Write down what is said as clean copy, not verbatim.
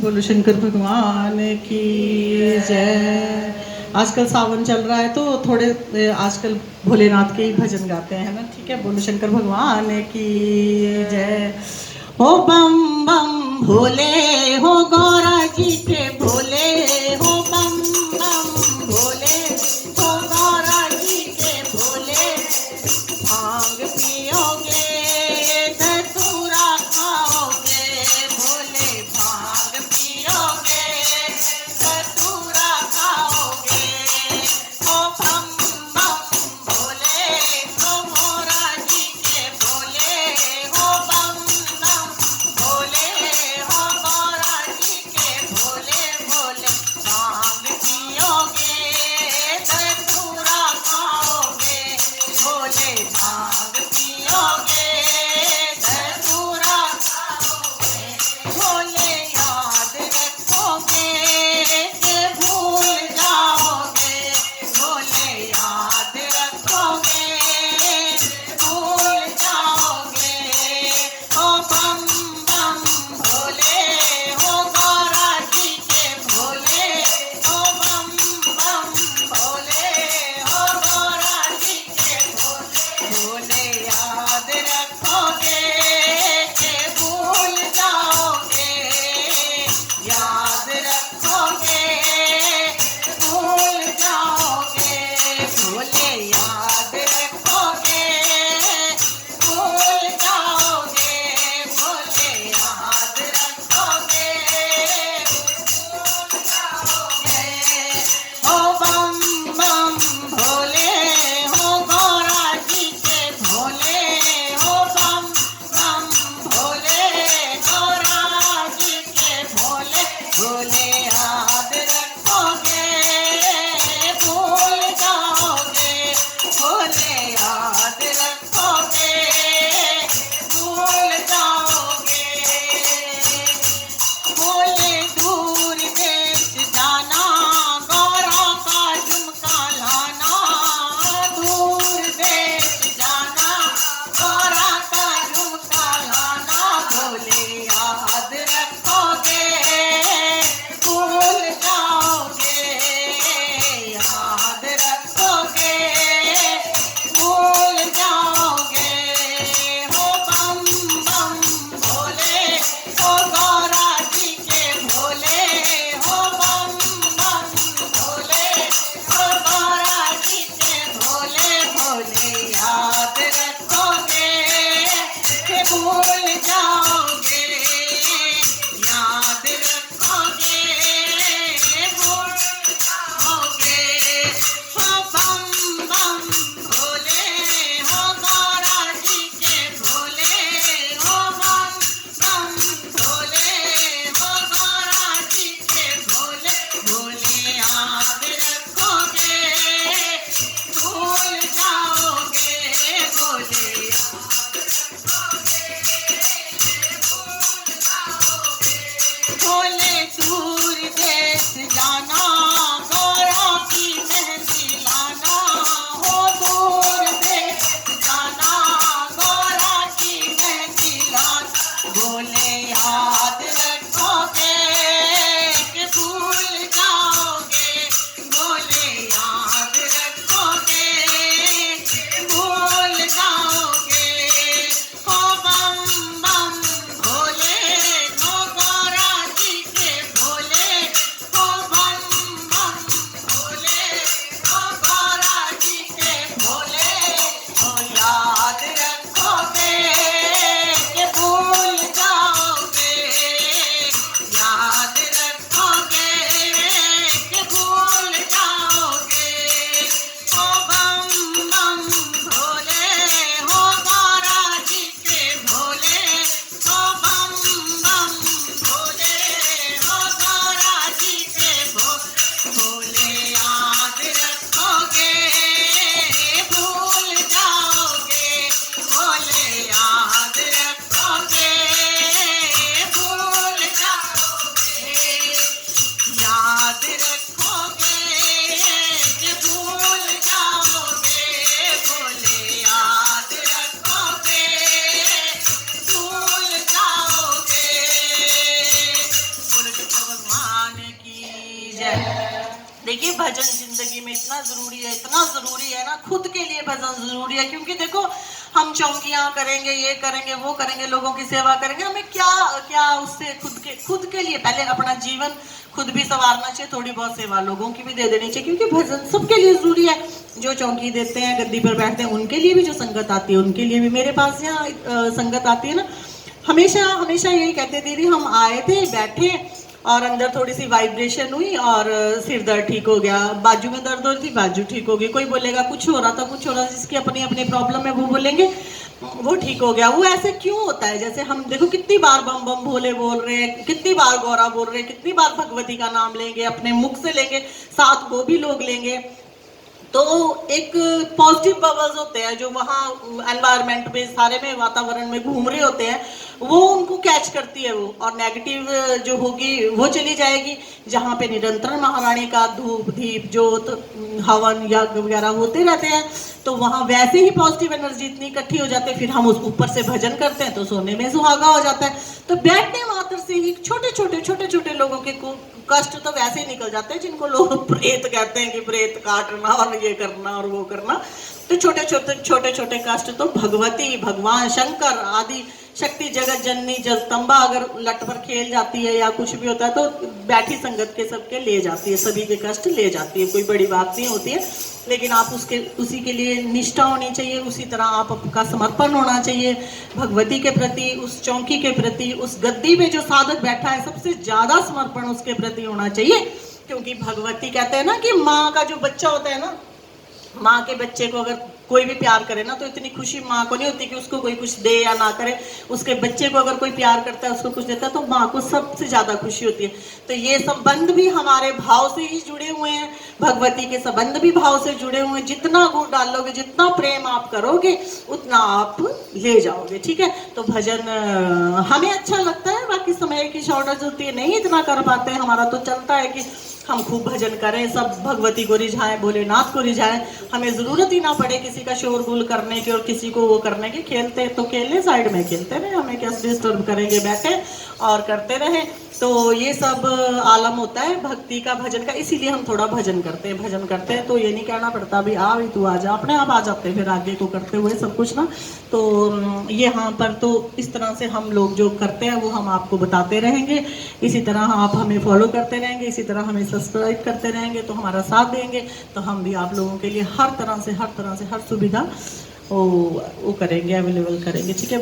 बोलो शंकर भगवान की जय। आजकल सावन चल रहा है तो थोड़े आजकल भोलेनाथ के ही भजन गाते हैं ना। ठीक है, बोलो शंकर भगवान की जय। हो बम बम भोले हो गौरा जी के भोले हो बम बम भोले हो गौरा जी के भोले। भांग पियोगे धतूरा खाओगे भोले, भांग पियोगे धतूरा खाओगे। ओ बम बम भोले हो गौरा जी के भोले हो बम बम भोले हो गौरा जी के भोले भोले। भांग पियोगे धतूरा खाओगे भोले, भांग पियोगे धतूरा खाओगे भोले। याद रखोगे कि भूल जाओगे भोले, याद रखोगे भूल जाओगे। ओ बम बम भोले हो गौरा जी के भोले ओ बम बम भोले हो गौरा जी के भोले भोले। याद रखोगे कि भूल जाओगे, याद रखोगे भूल जाओगे भोले। याद रखोगे भूल जाओगे भोले, याद रखोगे भूल जाओगे। ओ बम बम भोले हो गौरा जी के भोले हो बम बम भोले गौरा जी के भोले भोले। याद रखोगे भूल जाओगे भोले, याद रखोगे भूल जाओगे भोले। दूर देश जाना गौरा का झुमका लाना, दूर देश जाना गौरा का झुमका लाना भोले। याद रखोगे है। देखिए भजन जिंदगी में इतना जरूरी है ना, खुद के लिए भजन जरूरी है, क्योंकि देखो हम चौकियां करेंगे, ये करेंगे, वो करेंगे, लोगों की सेवा करेंगे, हमें क्या क्या उससे खुद के लिए पहले अपना जीवन खुद भी संवारना चाहिए, थोड़ी बहुत सेवा लोगों की भी दे देनी चाहिए, क्योंकि भजन सबके लिए जरूरी है। जो चौकी देते हैं, गद्दी पर बैठते हैं, उनके लिए भी, जो संगत आती है उनके लिए भी। मेरे पास यहाँ संगत आती है ना, हमेशा हमेशा यही कहते, दीदी हम आए थे, बैठे और अंदर थोड़ी सी वाइब्रेशन हुई और सिर दर्द ठीक हो गया, बाजू में दर्द हो रही थी, बाजू ठीक हो गई। कोई बोलेगा कुछ हो रहा था, कुछ हो रहा था, जिसकी अपनी अपनी प्रॉब्लम है वो बोलेंगे वो ठीक हो गया। वो ऐसे क्यों होता है? जैसे हम देखो कितनी बार बम बम भोले बोल रहे हैं, कितनी बार गौरा बोल रहे हैं, कितनी बार भगवती का नाम लेंगे, अपने मुख से लेंगे, साथ वो भी लोग लेंगे, तो एक पॉजिटिव बबल्स होते हैं जो वहाँ एनवायरनमेंट में, सारे में, वातावरण में घूम रहे होते हैं, वो उनको कैच करती है वो, और नेगेटिव जो होगी वो चली जाएगी। जहाँ पे निरंतर महारानी का धूप दीप जोत हवन यज्ञ वगैरह होते रहते हैं, तो वहाँ वैसे ही पॉजिटिव एनर्जी इतनी इकट्ठी हो जाती है। फिर हम उस ऊपर से भजन करते हैं तो सोने में सुहागा हो जाता है। तो बैठने मात्र से ही छोटे छोटे लोगों के कष्ट तो वैसे ही निकल जाते हैं, जिनको लोग प्रेत कहते हैं कि प्रेत काटना और ये करना और वो करना। तो छोटे छोटे कष्ट तो भगवती, भगवान शंकर आदि शक्ति, जगत जननी, जगदम्बा अगर लट पर खेल जाती है या कुछ भी होता है तो बैठी संगत के सबके ले जाती है, सभी के कष्ट ले जाती है। कोई बड़ी बात नहीं होती है, लेकिन आप उसी के लिए निष्ठा होनी चाहिए, उसी तरह आपका समर्पण होना चाहिए भगवती के प्रति, उस चौकी के प्रति, उस गद्दी पे जो साधक बैठा है सबसे ज्यादा समर्पण उसके प्रति होना चाहिए। क्योंकि भगवती कहते हैं ना कि माँ का जो बच्चा होता है ना, माँ के बच्चे को अगर कोई भी प्यार करे ना, तो इतनी खुशी माँ को नहीं होती कि उसको कोई कुछ दे या ना करे। उसके बच्चे को अगर कोई प्यार करता है, उसको कुछ देता है, तो माँ को सबसे ज्यादा खुशी होती है। तो ये संबंध भी हमारे भाव से ही जुड़े हुए हैं, भगवती के संबंध भी भाव से जुड़े हुए हैं। जितना गुण डालोगे, जितना प्रेम आप करोगे, उतना आप ले जाओगे। ठीक है, तो भजन हमें अच्छा लगता है, बाकी समय की शॉर्टेज होती है, नहीं इतना कर पाते हैं। हमारा तो चलता है कि हम खूब भजन करें, सब भगवती को रिझाएं, भोलेनाथ को रिझाएं, हमें जरूरत ही ना पड़े किसी का शोरगुल करने की और किसी को वो करने की। खेलते तो खेलने, साइड में खेलते रहे, हमें क्या डिस्टर्ब करेंगे, बैठे और करते रहे। तो ये सब आलम होता है भक्ति का, भजन का। इसीलिए हम थोड़ा भजन करते हैं तो ये नहीं कहना पड़ता भी आ भी तू आ जा, अपने आप आ जाते हैं फिर आगे को करते हुए सब कुछ ना। तो ये यहाँ पर तो इस तरह से हम लोग जो करते हैं वो हम आपको बताते रहेंगे। इसी तरह आप हमें फॉलो करते रहेंगे, इसी तरह हमें सब्सक्राइब करते रहेंगे, तो हमारा साथ देंगे, तो हम भी आप लोगों के लिए हर तरह से हर सुविधा वो करेंगे, अवेलेबल करेंगे। ठीक है।